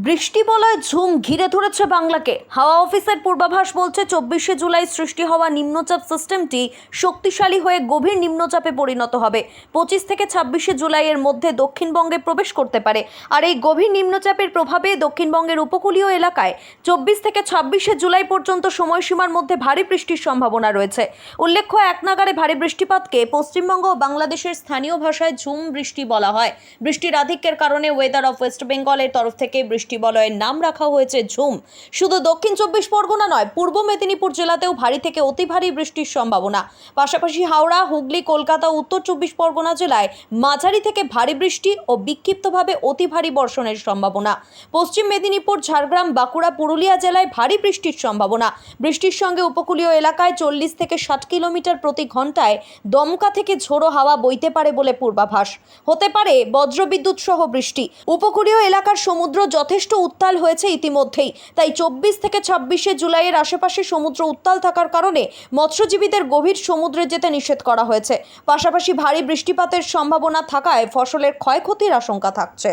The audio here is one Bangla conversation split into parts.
বৃষ্টিবলয় ঝুম ঘিরে ধরেছে বাংলাকে। হাওয়া অফিসের পূর্বাভাস বলছে 24শে জুলাই সৃষ্টি হওয়া নিম্নচাপ সিস্টেমটি শক্তিশালী হয়ে গভীর নিম্নচাপে পরিণত হবে। 25 থেকে 26শে জুলাইয়ের মধ্যে দক্ষিণবঙ্গে প্রবেশ করতে পারে। আর এই গভীর নিম্নচাপের প্রভাবে দক্ষিণবঙ্গের উপকূলীয় এলাকায় 24 থেকে 26শে জুলাই পর্যন্ত সময়সীমার মধ্যে ভারী বৃষ্টির সম্ভাবনা রয়েছে। উল্লেখ্য, এক নাগাড়ে ভারী বৃষ্টিপাতকে পশ্চিমবঙ্গ ও বাংলাদেশের স্থানীয় ভাষায় ঝুম বৃষ্টি বলা হয়। বৃষ্টির আধিক্যের কারণে ওয়েদার অফ ওয়েস্ট বেঙ্গলের তরফ থেকে বৃষ্টিবলয়ের নাম রাখা হয়েছে ঝুম। শুধু দক্ষিণ 24 পরগনা নয়, পূর্ব মেদিনীপুর জেলাতেও ভারী থেকে অতি ভারী বৃষ্টির সম্ভাবনা। পাশাপাশি হাওড়া, হুগলি, কলকাতা, উত্তর 24 পরগনা জেলায় মাঝারি থেকে ভারী বৃষ্টি ও বিক্ষিপ্তভাবে অতি ভারী বর্ষণের সম্ভাবনা। পশ্চিম মেদিনীপুর, ঝাড়গ্রাম, বাঁকুড়া, পুরুলিয়া জেলায় ভারী বৃষ্টির সম্ভাবনা। বৃষ্টির সঙ্গে উপকূলীয় এলাকায় 40 থেকে 60 কিলোমিটার প্রতি ঘন্টায় দমকা থেকে ঝোড়ো হাওয়া বইতে পারে বলে পূর্বাভাস। হতে পারে বজ্রবিদ্যুৎ সহ বৃষ্টি। উপকূলীয় এলাকার সমুদ্র যথেষ্ট উত্তাল হয়েছে ইতিমধ্যেই, তাই 24 থেকে 26শে জুলাইয়ের আশেপাশে সমুদ্র উত্তাল থাকার কারণে মৎস্যজীবীদের গভীর সমুদ্রে যেতে নিষেধ করা হয়েছে। পাশাপাশি ভারী বৃষ্টিপাতের সম্ভাবনা থাকায় ফসলের ক্ষয়ক্ষতির আশঙ্কা থাকছে।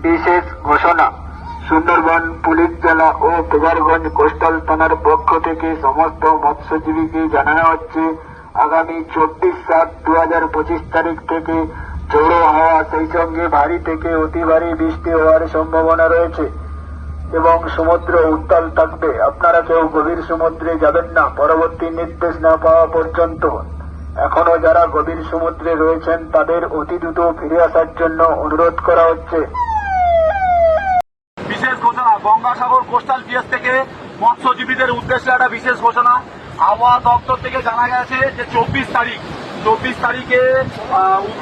বিশেষ ঘোষণা। সুন্দরবন পুলিশ জেলা ও কেদারগঞ্জ কোস্টাল থানার পক্ষ থেকে সমস্ত মৎস্যজীবীকে জানানো হচ্ছে, আগামী 24/7/2025 তারিখ থেকে ঝোড়ো হাওয়া সেই সঙ্গে ভারী থেকে অতি ভারী বৃষ্টি হওয়ার সম্ভাবনা রয়েছে এবং সমুদ্র উত্তাল থাকবে। আপনারা কেউ গভীর সমুদ্রে যাবেন না পরবর্তী নির্দেশ না পাওয়া পর্যন্ত। এখনো যারা গভীর সমুদ্রে রয়েছেন তাদের অতি দ্রুত ফিরে আসার জন্য অনুরোধ করা হচ্ছে। বিশেষ ঘোষণা। গঙ্গাসাগর কোস্টাল পিএস থেকে মৎস্যজীবীদের উদ্দেশ্যে একটা বিশেষ ঘোষণা। আবহাওয়া দপ্তর থেকে জানা গেছে যে 24 তারিখে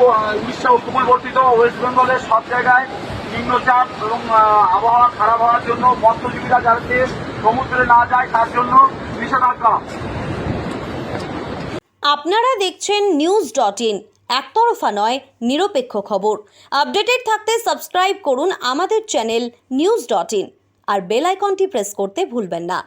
উড়িষ্যা উপকূলবর্তী ওয়েস্ট বেঙ্গলের সব জায়গায় নিম্নচাপ এবং আবহাওয়া খারাপ হওয়ার জন্য মৎস্যজীবীরা যাতে সমুদ্রে না যায় তার জন্য নিষেধাজ্ঞা। আপনারা দেখছেন news.in, একতরফা নয়, নিরপেক্ষ খবর। আপডেটেড থাকতে সাবস্ক্রাইব করুন আমাদের চ্যানেল news.in আর বেল আইকনটি প্রেস করতে ভুলবেন না।